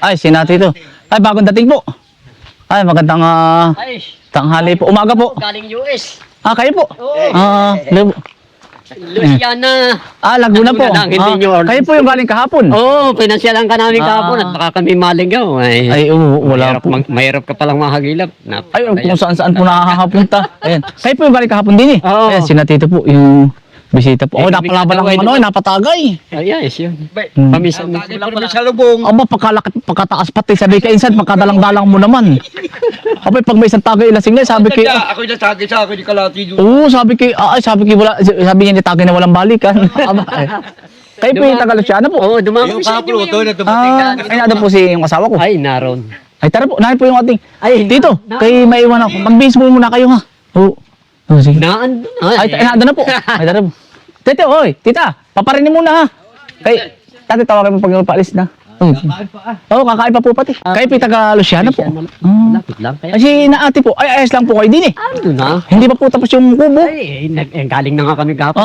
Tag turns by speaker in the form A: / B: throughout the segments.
A: Ay, sinati ito. Ay, bagong dating po. Ay, magandang tanghali po. Umaga po.
B: Galing US.
A: Kayo po.
B: Luciana.
A: Laguna po.
B: Laguna lang, hindi New Orleans.
A: Kayo po yung galing kahapon.
B: Oo, pinasyalan ka namin kahapon at baka kami maligaw.
A: Ay, wala po.
B: Mahirap ka palang mahagilap.
A: Ay, kung saan-saan po nakakapunta. Ayan. Kayo po yung galing kahapon din eh.
B: Oo.
A: Ayan, sinatito po yung bisita po.
B: Eh,
A: Napalaban
B: kami
A: ng napatagay.
B: Ay, yes, yun.
A: Hmm.
B: Pamisan mo.
A: Aba, pagkataas pati, sabi ka insan, pagkadalang-dalang mo naman. Aba, pag may isang tagay ilasing na, sabi kay...
C: Ako yung natagay sa akin, yung kalati doon.
A: Oo, sabi niya ni tagay na walang balikan. Aba, kayo po yung taga-Luciana po.
B: Oo, dumama
C: Yung
B: sa
C: kapro
B: inyo.
C: to na dumating na.
A: Ay, nado po si yung asawa ko.
B: Ay, naroon.
A: Ay, tara po, nahin po yung ating...
B: Ay,
A: Tito, kay may iwan ako. Mag-base mo muna kayo ha. Oo. Sige.
B: Naan.
A: Ay, nado na po. Ay, tara po. Tito, oy, tita, paparinig muna ha. Kay, tati, tawagan mo pag paalis na. Oo, kakain pa po pati. Kayo po yung taga-Luciana po.
B: Lapit lang. Kaya,
A: Kasi naati po, ay ayos lang po kayo din eh.
B: ano na?
A: Hindi pa po tapos yung kubo.
B: Ay, galing na nga kami kahapon.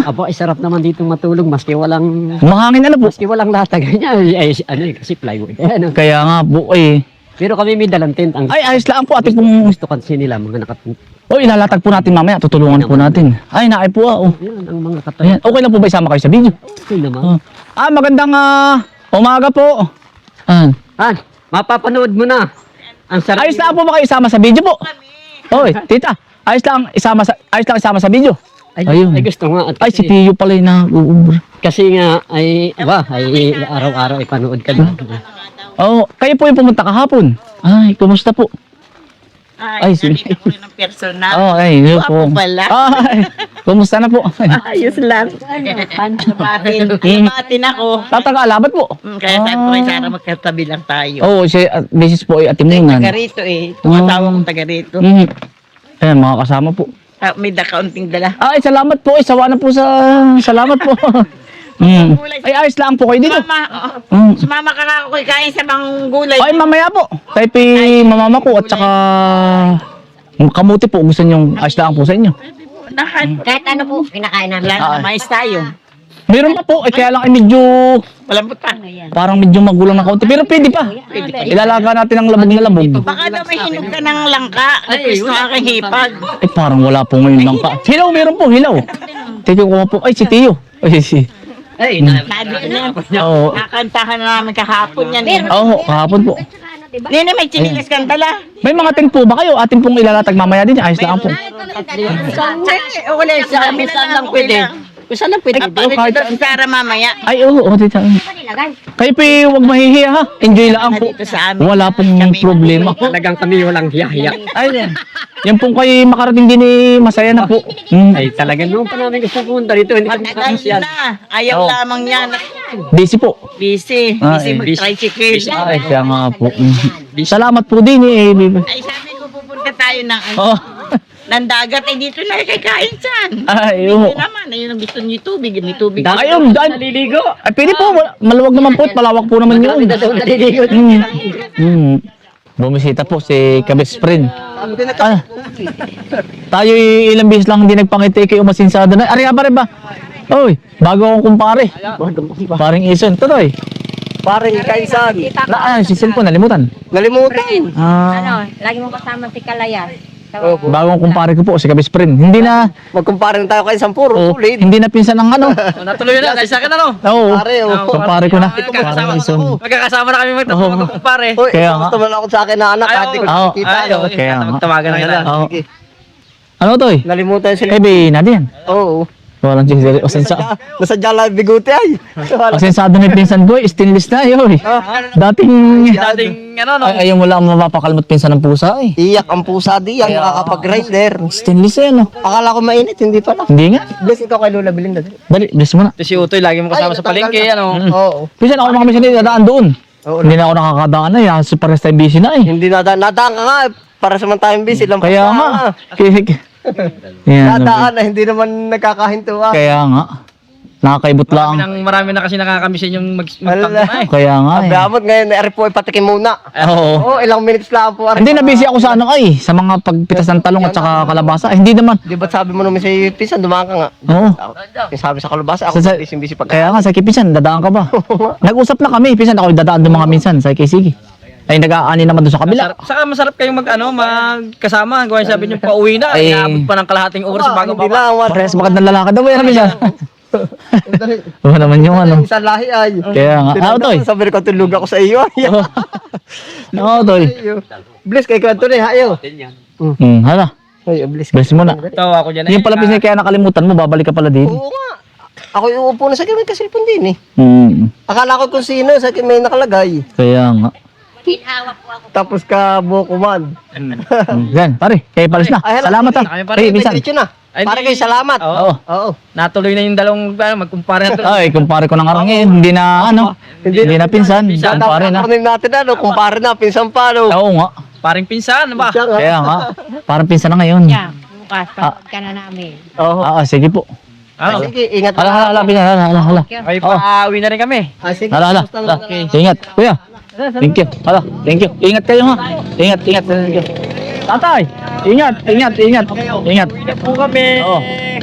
B: Abo, ay sarap naman dito matulog maski walang
A: Mahangin ano po.
B: latag niya. Ay, ano eh, kasi plywood. Ano.
A: Kaya nga po eh.
B: Pero kami may dalang tent. Ang
A: Ay, ayos lang po ating pong...
B: gusto kasi nila mga nakatent.
A: Oh, ilalatag po natin mamaya. Tutulungan po natin. Ay, naay po oh.
B: Yan ang mga
A: Ayan.
B: katayan.
A: Okay lang po ba isama kayo sa video?
B: Okay naman.
A: Magandang umaga po.
B: Mapapanood mo na. Ang sarap.
A: Ayos lang po ba kayo isama sa video po? Oy, tita. Ayos lang isama sa video. Ayun.
B: Ay gusto nga. At
A: Ay, si Tiyo pala yung nag-uubra.
B: kasi nga ay araw-araw ipanood ka din.
A: Oh, kayo po yung pumunta kahapon. Ay, kumusta po?
D: Ay,
A: sige.
D: nakita ko ng personal.
A: Ay, yun po.
D: Ako pala.
A: Ay, kumusta na po?
D: Ayos lang. Nabatin ako.
A: Tatag-alabat po.
D: Kaya sabi ko kay Sarah, magkatabi lang tayo.
A: Oo, beses po ay atimunan.
D: Taga rito eh. Tumasawa kong taga rito.
A: Ayan, mga kasama po.
D: May kaunting dala.
A: Ay, salamat po. Sawa na po sa... Salamat po. Ay, ayos lang po kayo dito.
D: Mama, sumama ka nga ako kain sa mga gulay.
A: Ay, mamaya po. Tayo po mamama ko at saka... Kamuti po. Gusto niyong ayos lang po sa inyo.
E: Kahit ano po, kinakain namin.
D: Lang, mais tayo.
A: Meron pa po. Kaya lang ay medyo...
D: Walang butang.
A: Parang medyo magulang na kaunti. Pero pwede pa. Ilalaga natin ang labog na labog.
D: Baka daw may hinog ka ng langka. Gusto ng aking hipag.
A: Ay, parang wala po ngayon lang ka. Hilaw, meron po. Hilaw. Tito ko po. Ay, si Tiyo. Ay, si...
B: Ay,
D: Sabi niya,
A: Oo.
D: nakantahan na namin kahapon yan. eh.
A: Oo, kahapon po.
D: Nene, may chinilas kang dala.
A: May mga tent po ba kayo? Atin pong ilalatag mamaya din. Ayos lang po.
D: Wala sa amin
B: saan lang pwede. Kung saan lang pwede.
D: Nagpapalit si Sarah mamaya.
A: Ay, oo, dito. Kayo po huwag mahihiya ha. Enjoy lang po.
D: Dito sa amin.
A: Wala pong problema.
B: Talagang kami walang hiya-hiya.
A: Ay, yan pong kayo makarating din eh, masaya na po.
B: Ay, talagang noon pa namin gusto pumunta dito. Hindi kami
D: Matagal
B: makakasyal.
D: na. Ayaw
A: Oo.
D: lamang yan.
A: Busy po.
D: Busy. Busy mag-tricycle.
A: Ay, siya nga po. Salamat po din eh.
D: Ay, sabi ko pupunta tayo
A: Oh.
D: ng dagat. Eh, dito na kakain saan.
A: Ay,
D: Hindi
A: oo.
D: naman. Ayun ang gusto niyo tubig. May tubig.
A: Ayun, dahil.
B: Naliligo.
A: Ay, pwede po. Maluwag naman po at malawak po naman yun.
B: Naliligo.
A: Bumisita po si Kabis Friend. Tayo ilang beses lang hindi nagpangiti kay Umasinsada na. Ari ba rin ba? Oy, bago akong kumpare. Paring Ison. Tuloy.
C: Paring kaisan.
A: Si cellphone, nalimutan.
C: Nalimutan.
E: Ano, lagi mong kasama si Kalayas.
A: Bagong kumpare ko po, si Kabis Friend. Hindi na,
C: Magkumpare na tayo kay Sampuro. Ulit.
A: hindi na pinsan ng ano.
B: Natuloy na. Dahil sa akin ano.
A: Oo,
C: Pare, oh.
A: kumpare ko na. Paring Ison.
B: Magkakasama na kami magkumpare.
C: Uy,
A: Kaya nga.
C: gusto mo lang ako sa akin na anak. Kahit di ko
A: Oo.
C: nakikita.
A: Kaya nga.
B: Tawagan na kita.
A: Oo. Ano to eh?
C: Nalimutan sila.
A: Eh, be, na din.
C: Oo.
A: Walang chisel.
C: Nasadya lang bigote ay.
A: Pasensado na yung pinsan ko, stainless na yun. Dating
B: ano no.
A: ayaw mo lang mapapakalmot pinsan ng pusa eh.
C: Iyak ang pusa di yan. Nakakapag-grinder.
A: Stainless eh, no?
C: Akala ko mainit. Hindi pala.
A: Hindi nga.
C: Bless ikaw kay Lola Belinda.
A: Dali, bless mo na.
B: Si Utoy lagi mo kasama sa palengke ano.
C: Oo.
A: Pinsan ako mga minsan dadaan doon.
C: Oo.
A: Hindi na ako nakakadaan na, yan. Pares tayo busy na eh.
C: Hindi nadaan ka nga. Para sa tayong busy lang.
A: Kaya nga. Yan,
C: Nadaan na hindi naman nagkakahintuan.
A: kaya nga. Nakakaibot lang.
F: Marami na kasi nakakamisin yung magtangka eh.
A: Kaya nga eh.
C: Abamot ngayon, ari po, ipatikin muna.
A: Oo.
C: Oo, ilang minutes lang po.
A: Hindi, nabisi ako sa ano ay, sa mga pagpitas ng talong at saka kalabasa. Hindi naman.
C: Di ba't sabi mo naman sa Pisan, dumaan ka nga.
A: Oo.
C: Yung sabi sa kalabasa, ako busy pag...
A: Kaya nga, sa Kipisan, dadaan ka ba? Nag-usap na kami, Pisan, ako dadaan doon mga minsan, sa Kisigi. Ay, nag-aani naman doon sa kabila.
F: Saka masarap kayong magkasama. Gawin sabi niyo pauwi na.
A: Ay.
F: Inaabot pa ng kalahating oras bago
C: Hindi
F: pa.
C: lang,
A: Parehas magandang lalakad daw yan, Pisan. Oo naman yung ano.
C: isang lahi ay.
A: Kaya nga. Ah, Toy.
C: Sabi ko, tulog ako sa iyo.
A: Oo, Toy.
C: Bless kay kanto na, hayo.
A: Hala.
C: Ay, bless.
A: Bless mo na.
F: Tawa ako dyan.
A: Yung pala, Pisan, kaya nakalimutan mo, babalik ka pala din.
C: Oo nga. Ako uupo na sa gamit kasi cellphone din eh. Akala ko kung sino sa may nakalagay.
A: Kaya nga.
E: Hinawak po ako.
C: Tapos ka buko man.
A: Yan, pare, kayo palis na.
C: Ay, hala,
A: Salamat ha.
F: Kami, pare.
A: Hey, Pisan.
C: Diretso na.
F: Ay,
C: Para
F: di-
C: kayo salamat.
F: Oo.
C: Oo.
F: Natuloy na yung dalawang magkumpare na to.
A: Ay, kumpare ko ng arang eh. Hindi na ano. Hindi na pinsan. Kumpare na.
C: Kunin natin ano, kumpare na, pinsan pa no.
A: Oo nga.
F: Paring pinsan ba?
C: Siya nga.
A: Kaya nga. Parang pinsan na ngayon.
E: Yeah, bukas, panood ka na namin.
C: Oo.
A: Sige po.
F: Ano?
C: Sige, ingat
A: Hala, pinsan. Hala.
F: Ay, pauwi na rin kami.
C: Sige.
A: Hala. Ingat. Kuya. Thank you. Hala, thank you. Ingat kayo ha. Ingat. Thank you. Tatay, ingat. Ingat.
F: Po kami.
A: Oo.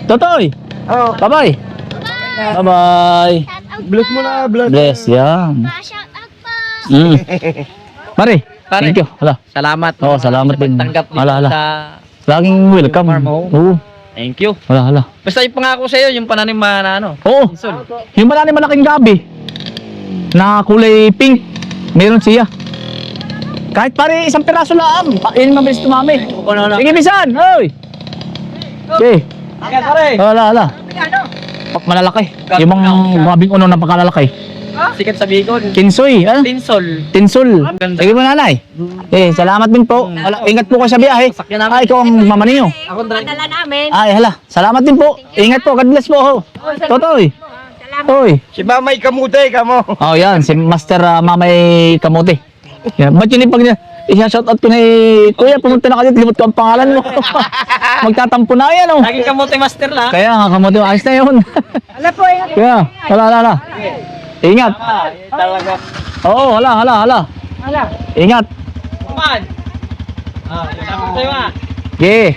A: Totoy.
C: Oo.
A: Bye-bye. Bye-bye.
C: Bless mo na, bless.
A: Bless yan. Mari, thank you. Hala.
F: Salamat.
A: Oo, salamat din.
F: Tanggap dito
A: Hala.
F: sa...
A: Laging welcome.
F: Farm, oo.
A: Oo.
F: Thank you.
A: Hala.
F: Basta yung pangako sa iyo, yung pananim na ano.
A: Oo.
F: Sol.
A: Yung malaking gabi na kulay pink, meron siya. Kahit pare isang piraso lang, yun mabilis tumami. Sige, Bisan! Hoy! Okay. Hala. Malalaki. Yung mga gabing uno na pagkalalaki.
F: Sikat sa Bicol.
A: Kinsoy,
F: Tinsol.
A: Tinsul.
F: Ganda.
A: Sige mo, nanay. Salamat din po. Ingat po kayo sa biyahe.
F: Sakyan namin.
A: Ikaw ang mama ninyo.
E: Padala namin.
A: Hala. Salamat din po. Ingat po. God bless po. Totoy. Toy.
C: Si Mamay Kamuday ka mo.
A: Oh, yan. Si Master Mamay Kamote. Yan. Ba't yun yung pag i-shoutout ko na Kuya, pumunta na ka dito. Limot ko ang pangalan mo. Magtatampo na yan, oh.
F: Laging kamote master lang.
A: Kaya nga, Kamote, ayos na yun.
E: Hala po, ingat.
A: Kaya, hala. Ingat.
F: Talaga.
A: Oo, hala. Ingat.
F: Kuman. Salamat sa'yo ah.
A: Okay.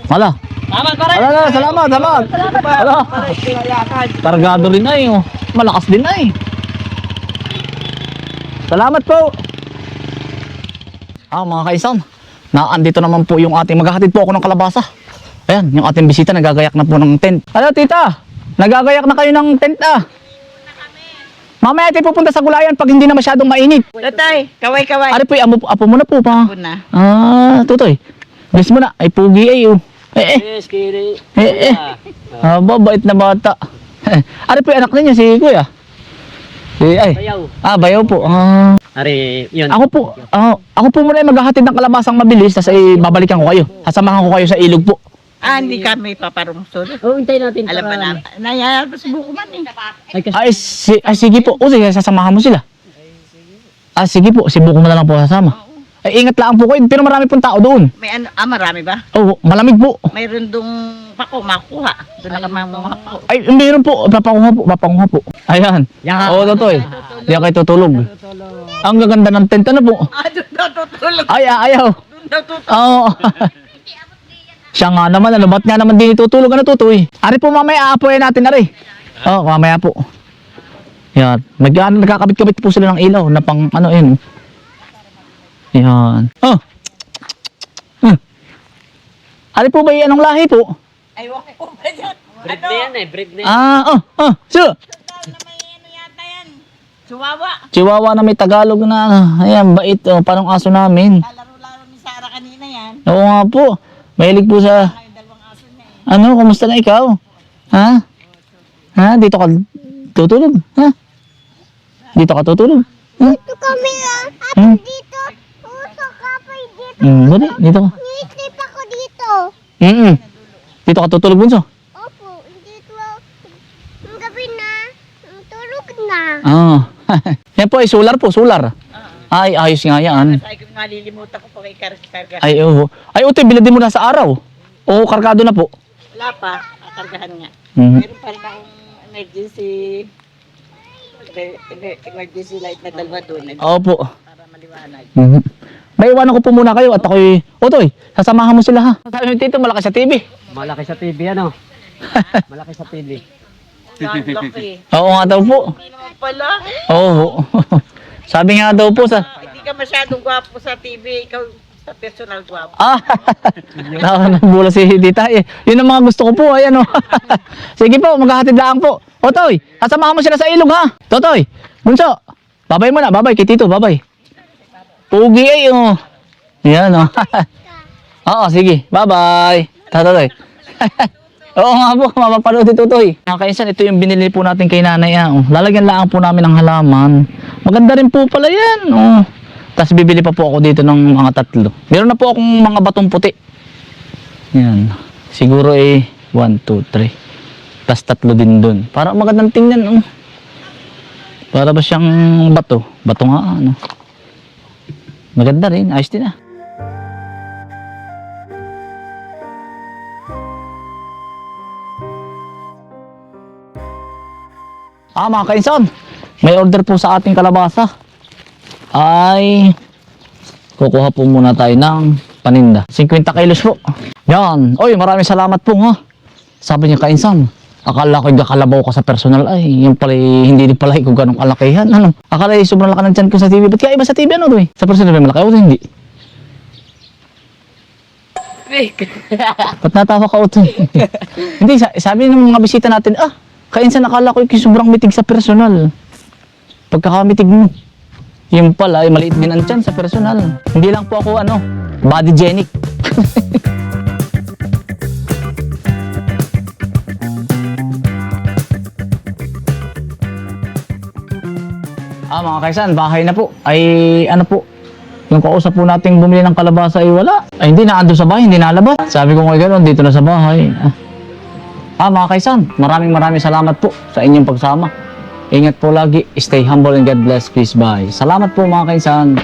A: Hala.
F: Salamat pare.
A: Salamat. Hala. Kargado rin na oh. Malakas din na Salamat po. Mga kaisan, andito naman po yung ating maghahatid po ako ng kalabasa. Ayan, yung ating bisita nagagayak na po ng tent. Hello tita, nagagayak na kayo ng tent Mamaya tayo pupunta sa gulayan pag hindi na masyadong mainit.
D: Tatay, kaway-kaway.
A: Ari po, apo mo na po pa.
D: Na.
A: Tutoy. Bless mo na. Ay, pugi ay
B: Yes, kiri.
A: Bait na bata. Ari po, anak ninyo si Kuya.
B: Bayaw.
A: Bayaw po.
B: Ari, yun.
A: Ako po muna ay maghahatid ng kalabasang mabilis, tapos babalikan ko kayo. Sasamahan ko kayo sa ilog po.
D: Hindi kami paparungsod.
B: Hintay natin.
D: Alam ba na, nayayal pa sa buko man eh.
A: Sige po. Sige, sasamahan mo sila. Sige po. Si Buko mo na lang po sasama. Ingat lang po kayo. Pero marami pong tao doon.
D: May marami ba?
A: Oo, malamig po.
D: Mayroon dong pako, makuha. Doon na kami makuha po.
A: Ay, meron po. Papanguha po. Ayan. Oo, Totoy. Diyan kayo tutulog. Ang gaganda ng tent. Ano po?
D: Doon daw tutulog.
A: Ayaw.
D: Doon daw tutulog.
A: Oo. Siya nga naman, ba't nga naman din itutulog, Tutoy? Ari po mamaya, aapoy natin, Ari. Mamaya po. Yan. Nagkakabit-kabit po sila ng ilaw na pang, yun. Yan. Ari po ba anong lahi po?
D: Aywan ko ba yan?
B: Bread na yan bread na yan.
A: Sure.
D: Chihuahua.
A: Chihuahua na may Tagalog na, ayan, bait, parang aso namin.
D: Laro-laro ni Sarah kanina yan.
A: Oo nga po. Mahilig po sa... Kumusta na ikaw? Dito ka tutulog? Dito ka tutulog?
G: Dito kami dito. Puso ka pa dito.
A: Dito ka.
G: Nitip ako dito.
A: Dito ka tutulog, Bunso?
G: Opo, dito. Ang gabi na. Tulog na.
A: Yan po ay solar po, solar. Ay, ayos nga yan.
D: Sabi ko malilimutan ko po kay Karga.
A: Ay, oo. Ay, utoy, bilad din mo na sa araw. Oo, kargado na po.
D: Wala pa, kakargahan nga.
A: Mhm.
D: Meron pa rin akong emergency light na dalawa doon.
A: Opo.
D: Para maliwanag.
A: Mhm. May iwanan ko po muna kayo at ako'y... Otoy, sasamahan mo sila ha. Sabi mo, Tito, malaki sa TV.
B: Malaki sa TV, ano? Malaki sa TV.
D: Laki.
A: Oo nga daw po.
D: Hindi naman pala.
A: Oo. Sabi nga daw po sa...
D: Hindi ka masyadong gwapo sa TV. Ikaw sa personal gwapo.
A: Ah! Nakakabula si Tita. Eh, yun ang mga gusto ko po. Ayan o. Sige po, maghahatid lang po. Otoy, sasamahan mo sila sa ilog ha. Totoy, Bunso, babay mo na. Babay kay Tito, babay. Pugi ay oh. Yan o. Oo, sige. Bye-bye. Totoy. Oo nga po, mapapanood ito, Toy. Mga kainsan, ito yung binili po natin kay nanay. Oh. Lalagyan lang po namin ng halaman. Maganda rin po pala yan. Oh. Tapos bibili pa po ako dito ng mga 3. Meron na po akong mga batong puti. Yan. Siguro 1, 2, 3. Tapos 3 din dun. Para magandang tingnan. Oh. Para ba siyang bato? Bato nga. Ano. Maganda rin. Ayos din ah. Mga kainsan, may order po sa ating kalabasa. Ay, kukuha po muna tayo ng paninda. 50 kilos po. Yan. Oy, maraming salamat po ha. Sabi niya kainsan, akala ko kalabaw ka sa personal. Ay, yung pala hindi din pala kung ganong kalakihan. Ano? Akala sobrang laki ng tiyan ko sa TV. Ba't kaya iba sa TV ano doy? Sa personal may malaki o hindi? Ba't natawa ka o Hindi, sabi ng mga bisita natin, kainsan nakala ko yung sobrang mitig sa personal. Pagkakamitig mo. Yung pala, maliit din ang tiyan sa personal. Hindi lang po ako, bodygenic. Mga kaisan, bahay na po. Ay, yung kausap po nating bumili ng kalabasa ay wala. Ay, hindi na ando sa bahay, hindi nalabas. Sabi ko nga gano'n, dito na sa bahay. Mga kaisan, maraming salamat po sa inyong pagsama. Ingat po lagi, stay humble and God bless, peace, bye. Salamat po mga kaisan.